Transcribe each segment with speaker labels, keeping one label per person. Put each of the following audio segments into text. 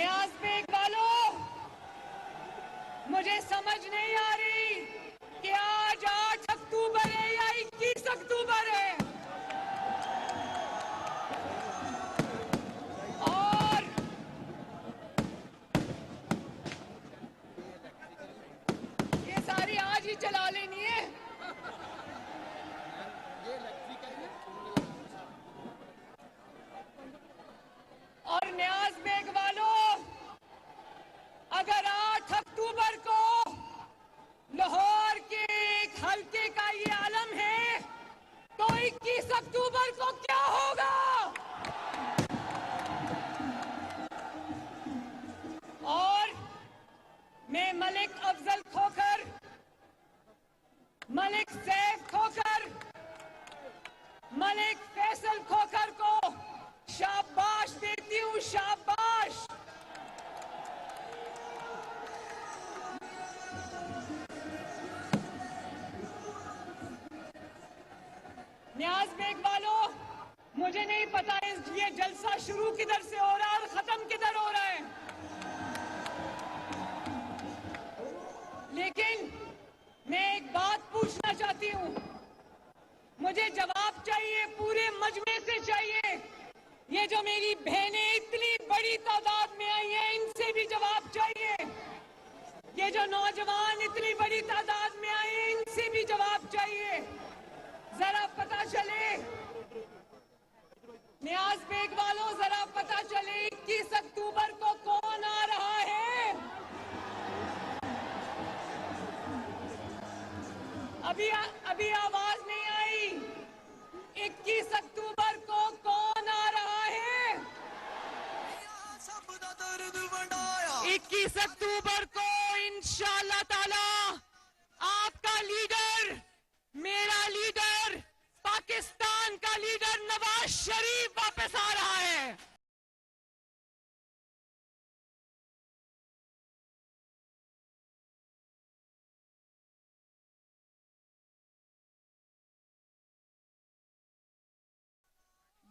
Speaker 1: न्याज bag वालों, मुझे समझ नहीं आ रही कि आज 8 अक्टूबर है या 21 अक्टूबर है। और ये सारी आज ही चला लेनी है। और न्याज बेग वालों, अगर 8 अक्टूबर को लाहौर के एक हल्के का ये आलम है, तो 21 अक्टूबर को क्या होगा? और मैं मलिक अफजल खोखर, मलिक सैफ खोखर, मलिक फैसल खोखर को शाबाश देती हूँ, शाबाश। न्याज बेग वालों, मुझे नहीं पता ये जलसा शुरू किधर से हो रहा है और खत्म किधर हो रहा है, लेकिन मैं एक बात पूछना चाहती हूँ। मुझे जवाब चाहिए, पूरे मजमे से चाहिए। ये जो मेरी बहनें इतनी बड़ी तादाद में आई हैं, इनसे भी जवाब चाहिए। ये जो नौजवान इतनी बड़ी तादाद में आए हैं, इनसे भी जवाब चाहिए। जरा पता चले, न्याज बेग वालों, जरा पता चले 21 अक्टूबर को कौन आ रहा है। अभी आवाज नहीं आई। 21 अक्टूबर को कौन आ रहा है? 21 अक्टूबर को इंशाअल्लाह ताला आपका लीडर, मेरा लीडर, पाकिस्तान का लीडर नवाज शरीफ वापस आ रहा है।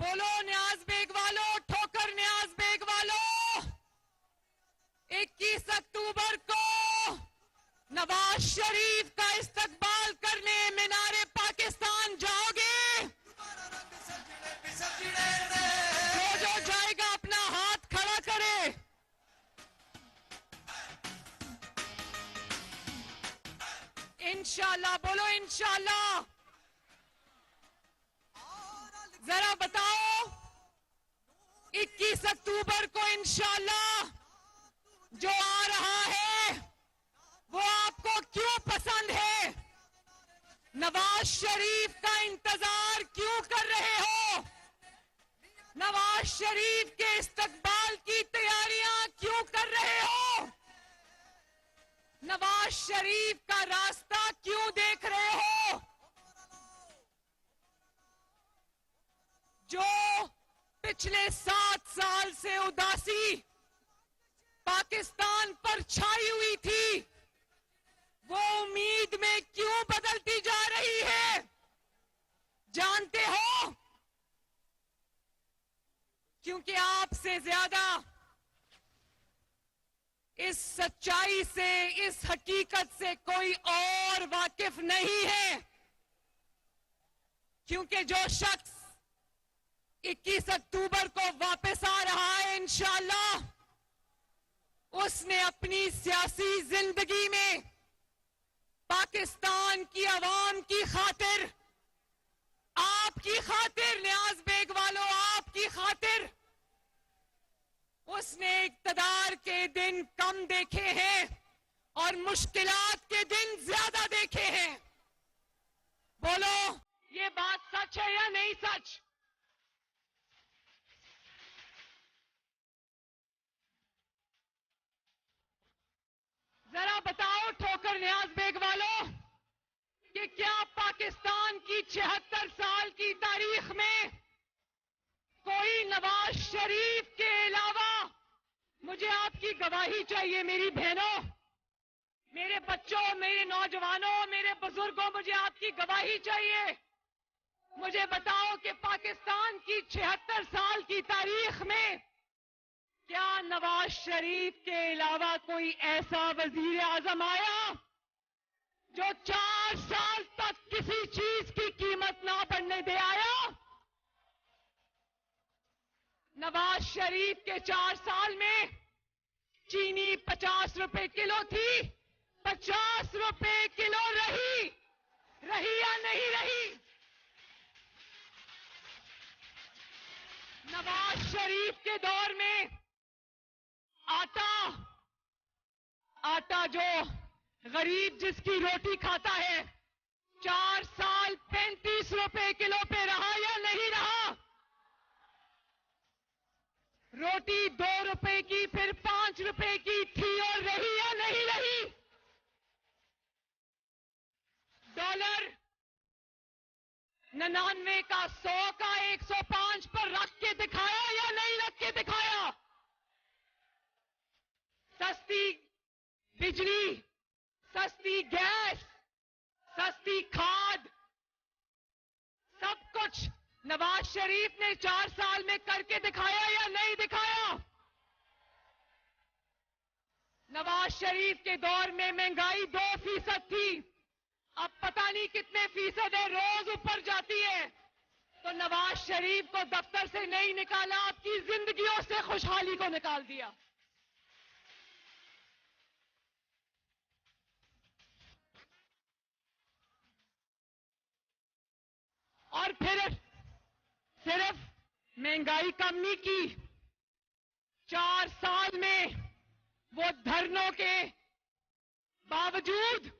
Speaker 1: बोलो न्याज बेग वालों, ठोकर न्याज बेग वालों, 21 अक्टूबर को नवाज शरीफ का इस्तकबाल करने मीनारे पाकिस्तान जाओगे? जो जाएगा अपना हाथ खड़ा करे। इंशाल्लाह बोलो, इंशाल्लाह। जरा बताओ, 21 अक्टूबर को इंशाल्लाह जो आ रहा है वो आपको क्यों पसंद है? नवाज शरीफ का इंतजार क्यों कर रहे हो? नवाज शरीफ के इस्तकबाल की तैयारियां क्यों कर रहे हो? नवाज शरीफ का रास्ता क्यों देख रहे हो? जो पिछले 7 साल से उदासी पाकिस्तान पर छाई हुई थी, वो उम्मीद में क्यों बदलती जा रही है? जानते हो, क्योंकि आपसे ज्यादा इस सच्चाई से, इस हकीकत से कोई और वाकिफ नहीं है। क्योंकि जो शख्स 21 अक्टूबर को वापस आ रहा है इंशाअल्लाह, उसने अपनी सियासी जिंदगी में पाकिस्तान की आवाम की खातिर, आपकी खातिर, न्याज बेग वालों, आपकी खातिर, उसने इक्तदार के दिन कम देखे हैं और मुश्किलात के दिन ज्यादा देखे हैं। बोलो, ये बात सच है या नहीं सच? जरा बताओ ठोकर न्याज बेग वालों कि क्या पाकिस्तान की 76 साल की तारीख में कोई नवाज शरीफ के अलावा, मुझे आपकी गवाही चाहिए मेरी बहनों, मेरे बच्चों, मेरे नौजवानों, मेरे बुजुर्गों, मुझे आपकी गवाही चाहिए। मुझे बताओ कि पाकिस्तान की 76 साल की तारीख में क्या नवाज शरीफ के अलावा कोई ऐसा वजीर आजम आया जो 4 साल तक किसी चीज की कीमत ना बढ़ने दे आया? नवाज शरीफ के 4 साल में चीनी 50 रुपए किलो थी, 50 रुपए किलो रही या नहीं रही? नवाज शरीफ के दौर में आटा जो गरीब जिसकी रोटी खाता है 4 साल 35 रुपए किलो पे रहा या नहीं रहा? रोटी 2 रुपए की फिर 5 रुपए की थी और रही या नहीं रही? डॉलर 99 का 100 का 105 पर रख के दिखाया या नहीं रख के दिखाया? सस्ती बिजली, सस्ती गैस, सस्ती खाद, सब कुछ नवाज शरीफ ने 4 साल में करके दिखाया या नहीं दिखाया? नवाज शरीफ के दौर में महंगाई 2% थी, अब पता नहीं कितने फीसद है, रोज ऊपर जाती है। तो नवाज शरीफ को दफ्तर से नहीं निकाला, आपकी जिंदगियों से खुशहाली को निकाल दिया। और फिर सिर्फ महंगाई कम नहीं की, 4 साल में वो धरनों के बावजूद,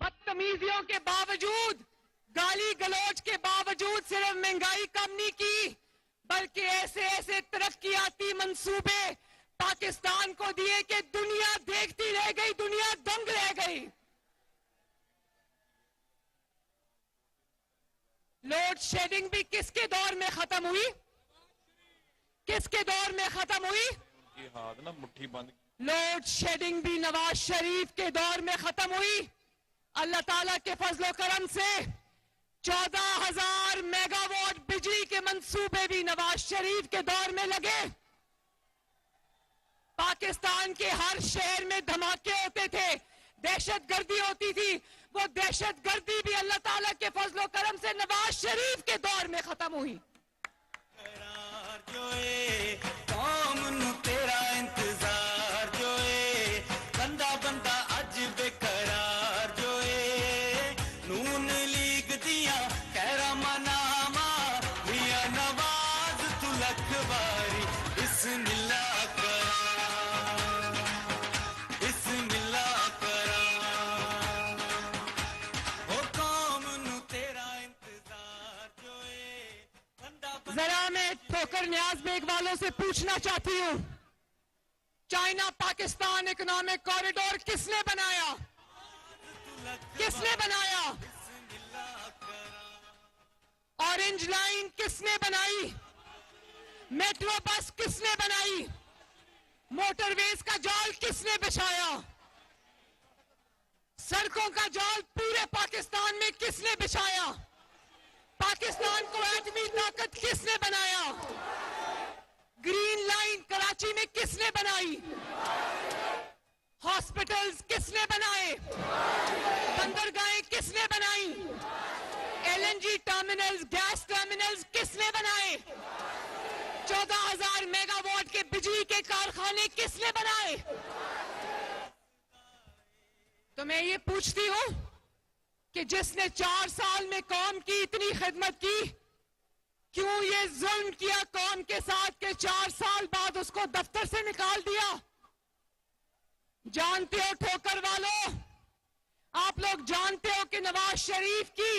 Speaker 1: बदतमीजियों के बावजूद, गाली गलौज के बावजूद सिर्फ महंगाई कम नहीं की, बल्कि ऐसे ऐसे तरक्कियाती मंसूबे पाकिस्तान को दिए कि दुनिया देखती रह गई, दुनिया दंग रह गई। लोड शेडिंग भी किसके दौर में खत्म हुई? किसके दौर में खत्म हुई?
Speaker 2: हाथ ना मुट्ठी बंद।
Speaker 1: लोड शेडिंग भी नवाज शरीफ के दौर में खत्म हुई। अल्लाह ताला के फजलो करम से 14,000 मेगावाट बिजली के मंसूबे भी नवाज शरीफ के दौर में लगे। पाकिस्तान के हर शहर में धमाके होते थे, दहशतगर्दी होती थी, वो दहशतगर्दी भी अल्लाह ताला के फजलो करम से नवाज शरीफ के दौर में खत्म हुई।
Speaker 3: कौम नू तेरा इंतजार जो है, बंदा बंदा अज बेकरार जो है, नून लीग दिया कहरा मनामा मियां नवाज तू लखबारी बिस्मिल्लाह करा, बिस्मिल्लाह करा, ओ कौम नू तेरा इंतजार जो है, बंदा
Speaker 1: जरा मैं ठोकर न्याज बेग वालों से पूछना चाहती हूं, चाइना पाकिस्तान इकोनॉमिक कॉरिडोर किसने बनाया? किसने बनाया? ऑरेंज लाइन किसने बनाई? मेट्रो बस किसने बनाई? मोटरवेज का जाल किसने बिछाया? सड़कों का जाल पूरे पाकिस्तान में किसने बिछाया? पाकिस्तान को एटमी ताकत किसने बनाया? ग्रीन लाइन कराची में किसने बनाई? हॉस्पिटल्स किसने बनाए? बंदरगाहें किसने बनाई? एलएनजी टर्मिनल्स, गैस टर्मिनल्स किसने बनाए? 14,000 मेगावाट के बिजली के कारखाने किसने बनाए? तो मैं ये पूछती हूं कि जिसने 4 साल में कौम की इतनी खिदमत की, क्यों ये जुल्म किया कौम के साथ कि 4 साल बाद उसको दफ्तर से निकाल दिया? जानते हो ठोकर वालों, आप लोग जानते हो कि नवाज शरीफ की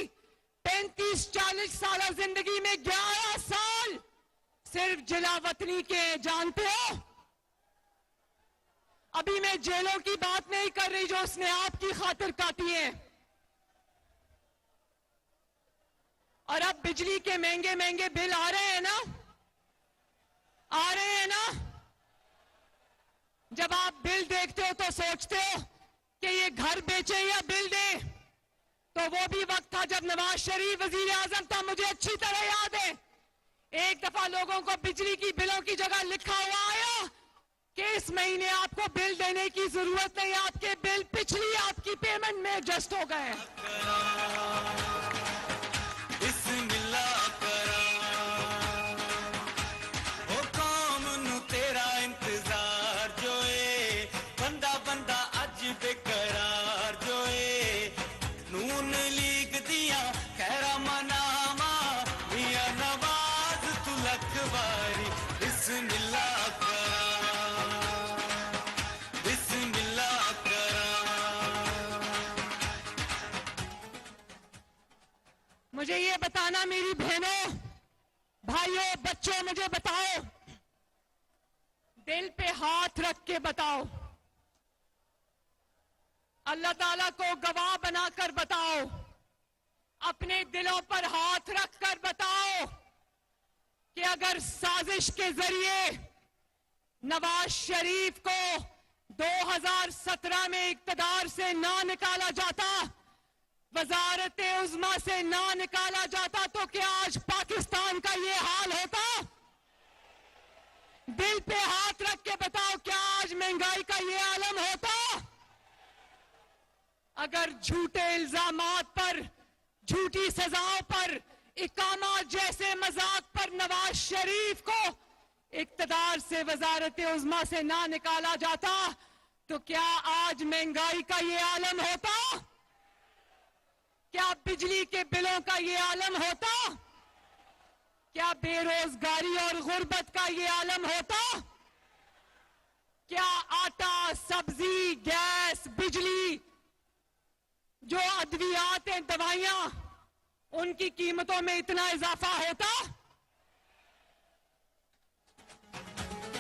Speaker 1: 35-40 साल जिंदगी में 11 साल सिर्फ जिला वतनी के, जानते हो? अभी मैं जेलों की बात नहीं कर रही जो उसने आपकी खातिर काटी है। और अब बिजली के महंगे महंगे बिल आ रहे हैं ना, आ रहे हैं ना? जब आप बिल देखते हो तो सोचते हो कि ये घर बेचे या बिल दे। तो वो भी वक्त था जब नवाज शरीफ वजीर आजम था, मुझे अच्छी तरह याद है। एक दफा लोगों को बिजली की बिलों की जगह लिखा हुआ आया कि इस महीने आपको बिल देने की जरूरत नहीं, आपके बिल पिछली आपकी पेमेंट में एडजस्ट हो गए।
Speaker 3: बिस्मिल्लाह करा ओ कौम नु तेरा इंतजार जोए बंदा बंदा अज बेकरार जोए नून लीग दिया खैरा मनावा मियां नवाज तू लख बारी बिस्मिल्लाह करा बिस्मिल्लाह करा।
Speaker 1: मुझे ये बताना मेरी बहनों, भाइयों, बच्चों, मुझे बताओ, दिल पे हाथ रख के बताओ, अल्लाह ताला को गवाह बनाकर बताओ, अपने दिलों पर हाथ रख कर बताओ कि अगर साजिश के जरिए नवाज शरीफ को 2017 में इक्तदार से ना निकाला जाता, वजारत उज़्मा से ना निकाला जाता, तो क्या आज पाकिस्तान का ये हाल होता? दिल पे हाथ रख के बताओ, क्या आज महंगाई का ये आलम होता? अगर झूठे इल्जामात पर, झूठी सजाओं पर, इकामा जैसे मजाक पर नवाज शरीफ को इक्तदार से वजारत उज़्मा से ना निकाला जाता, तो क्या आज महंगाई का ये आलम होता? क्या बिजली के बिलों का ये आलम होता? क्या बेरोजगारी और गुर्बत का ये आलम होता? क्या आटा, सब्जी, गैस, बिजली, जो अद्वियात हैं, दवाइयां, उनकी कीमतों में इतना इजाफा होता?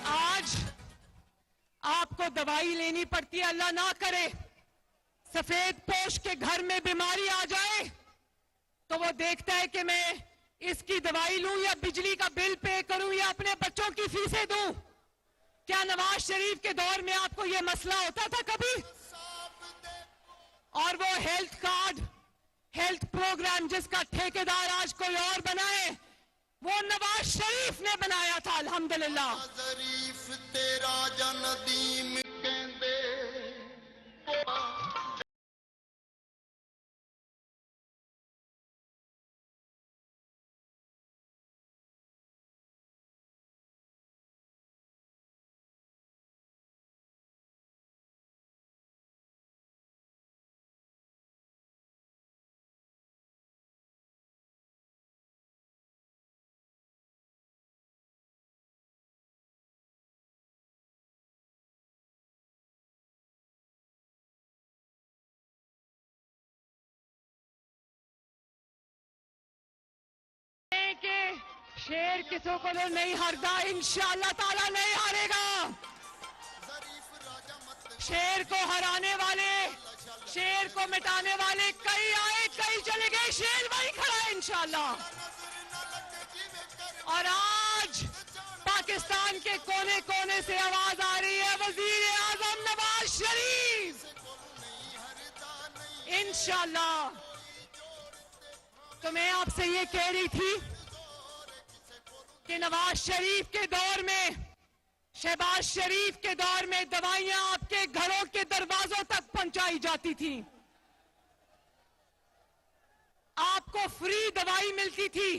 Speaker 1: आज आपको दवाई लेनी पड़ती है, अल्लाह ना करे सफेद पोश के घर में बीमारी आ जाए तो वो देखता है कि मैं इसकी दवाई लूं या बिजली का बिल पे करूं या अपने बच्चों की फीसें दूं। क्या नवाज शरीफ के दौर में आपको ये मसला होता था कभी? और वो हेल्थ कार्ड, हेल्थ प्रोग्राम जिसका ठेकेदार आज कोई और बनाए, वो नवाज शरीफ ने बनाया था। अल्हम्दुलिल्लाह।
Speaker 4: शरीफ तेरा जनदीम कहंदे
Speaker 1: के शेर किसी को तो नहीं हारता, इंशाअल्लाह ताला नहीं हारेगा। शेर को हराने वाले, शेर को मिटाने वाले कई आए कई चले गए, शेर वही खड़ा है इंशाअल्लाह। और आज पाकिस्तान के कोने कोने से आवाज आ रही है, वजीर आजम नवाज शरीफ इंशाअल्लाह। तो मैं आपसे ये कह रही थी कि नवाज शरीफ के दौर में, शहबाज शरीफ के दौर में दवाइयां आपके घरों के दरवाजों तक पहुंचाई जाती थी, आपको फ्री दवाई मिलती थी।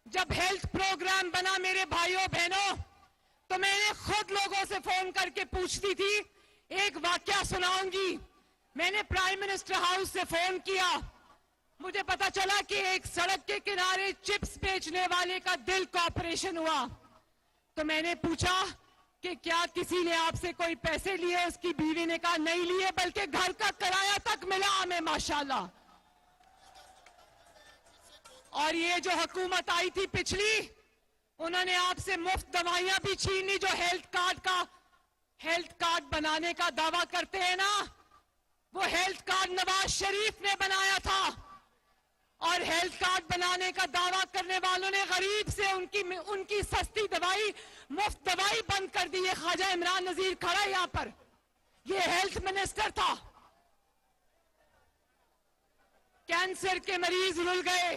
Speaker 1: जब हेल्थ प्रोग्राम बना मेरे भाइयों बहनों, तो मैंने खुद लोगों से फोन करके पूछती थी। एक वाकया सुनाऊंगी। मैंने प्राइम मिनिस्टर हाउस से फोन किया, मुझे पता चला कि एक सड़क के किनारे चिप्स बेचने वाले का दिल का ऑपरेशन हुआ। तो मैंने पूछा कि क्या किसी ने आपसे कोई पैसे लिए? उसकी बीवी ने कहा नहीं लिए, बल्कि घर का किराया तक मिला हमें माशाल्लाह। और ये जो हुकूमत आई थी पिछली, उन्होंने आपसे मुफ्त दवाइयां भी छीन ली। जो हेल्थ कार्ड बनाने का दावा करते हैं ना, वो हेल्थ कार्ड नवाज शरीफ ने बनाया था। और हेल्थ कार्ड बनाने का दावा करने वालों ने गरीब से उनकी सस्ती दवाई, मुफ्त दवाई बंद कर दी है। ख्वाजा इमरान नजीर खड़ा है यहां पर, ये हेल्थ मिनिस्टर था। कैंसर के मरीज रुल गए,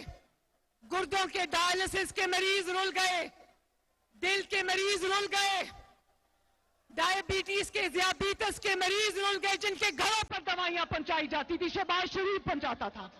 Speaker 1: गुर्दों के डायलिसिस के मरीज रुल गए, दिल के मरीज रुल गए। डायबिटीज के, ज़ियाबीतस के मरीज रुल गए जिनके घरों पर दवाइयां पहुंचाई जाती थी, शहबाज शरीफ पहुंचाता था।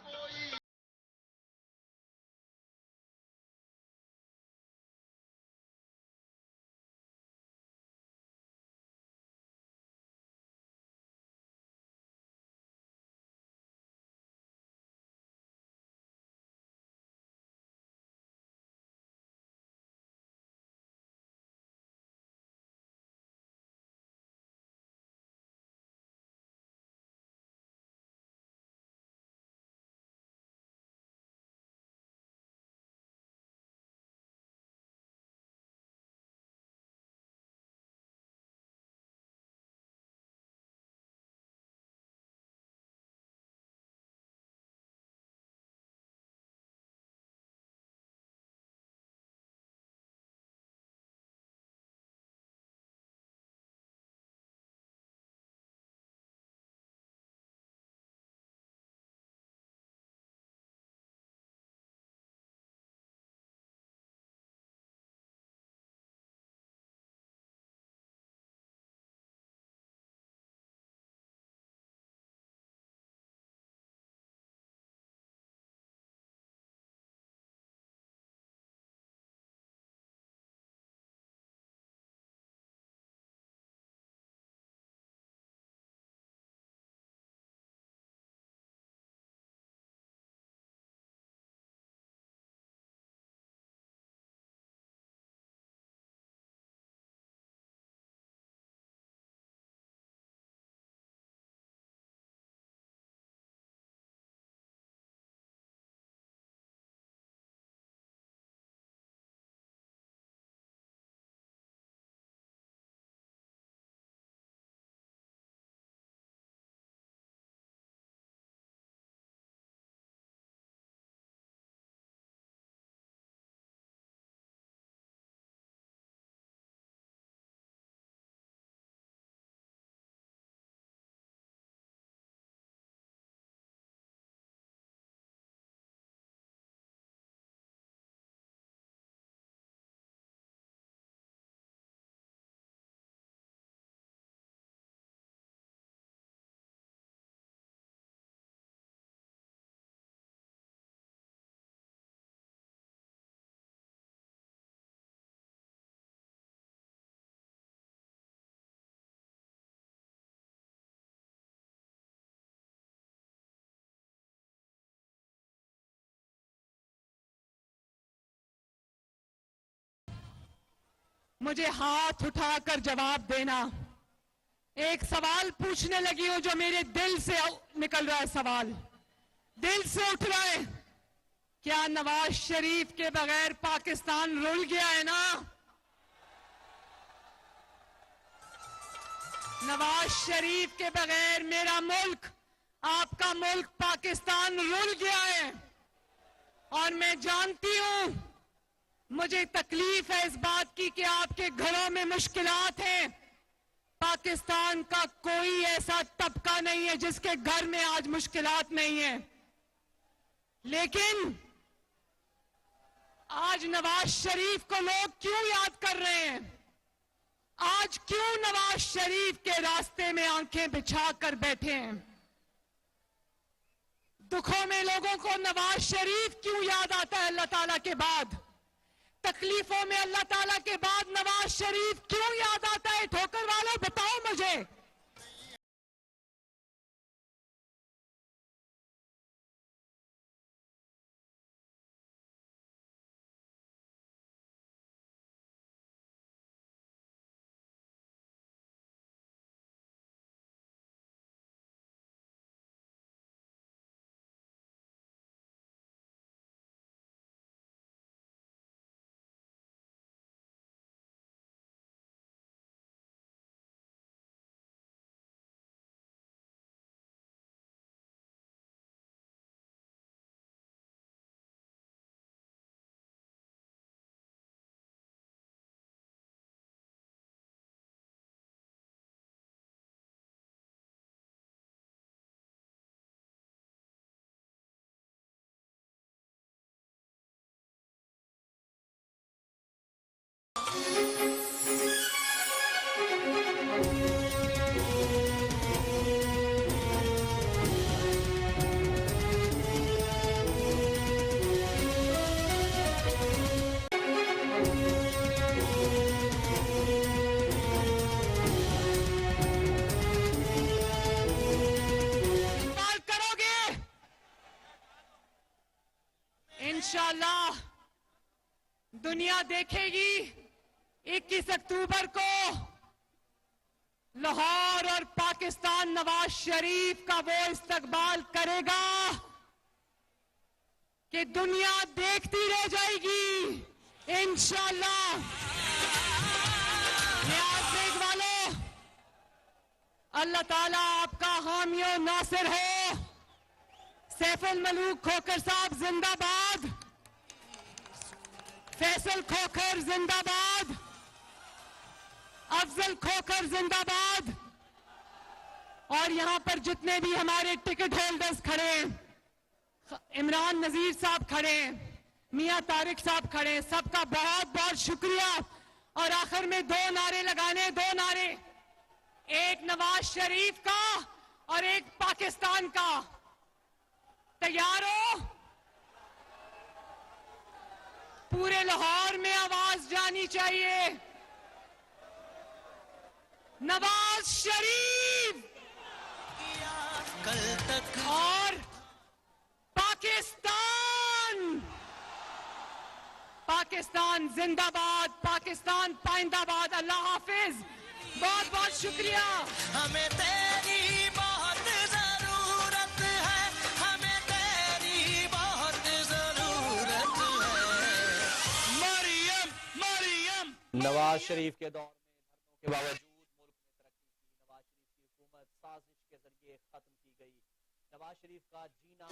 Speaker 1: मुझे हाथ उठाकर जवाब देना। एक सवाल पूछने लगी हूं जो मेरे दिल से निकल रहा है, सवाल दिल से उठ रहा है। क्या नवाज शरीफ के बगैर पाकिस्तान रुल गया है ना? नवाज शरीफ के बगैर मेरा मुल्क, आपका मुल्क पाकिस्तान रुल गया है। और मैं जानती हूं, मुझे तकलीफ है इस बात की कि आपके घरों में मुश्किलात हैं। पाकिस्तान का कोई ऐसा तबका नहीं है जिसके घर में आज मुश्किलात नहीं है। लेकिन आज नवाज शरीफ को लोग क्यों याद कर रहे हैं? आज क्यों नवाज शरीफ के रास्ते में आंखें बिछाकर बैठे हैं? दुखों में लोगों को नवाज शरीफ क्यों याद आता है अल्लाह ताला के बाद? तकलीफों में अल्लाह ताला के बाद नवाज शरीफ क्यों याद आता है? ठोकर वालों बताओ मुझे। दुनिया देखेगी 21 अक्टूबर को लाहौर और पाकिस्तान नवाज शरीफ का वो इस्तकबाल करेगा कि दुनिया देखती रह जाएगी इंशाअल्लाह। नियाज बेग वालों, अल्लाह ताला आपका हामी और नासिर है। सैफुल मलूक खोखर साहब जिंदाबाद, फैसल खोखर जिंदाबाद, अफजल खोखर जिंदाबाद। और यहां पर जितने भी हमारे टिकट होल्डर्स खड़े हैं, इमरान नजीर साहब खड़े हैं, मियां तारिक साहब खड़े हैं, सबका बहुत बहुत शुक्रिया। और आखिर में दो नारे लगाने, दो नारे, एक नवाज शरीफ का और एक पाकिस्तान का। तैयार हो? पूरे लाहौर में आवाज जानी चाहिए, नवाज शरीफ
Speaker 3: कल तक
Speaker 1: और पाकिस्तान। पाकिस्तान जिंदाबाद, पाकिस्तान पाइंदाबाद। अल्लाह हाफिज, बहुत बहुत शुक्रिया।
Speaker 3: हमें तेरी बहुत जरूरत है, हमें तेरी बहुत जरूरत है। मरियम मरियम।
Speaker 5: नवाज शरीफ के दौर में धरनों के बावजूद मुल्क में तरक्की की। नवाज शरीफ की हुकूमत साजिश के जरिए खत्म की गई। नवाज शरीफ का जीना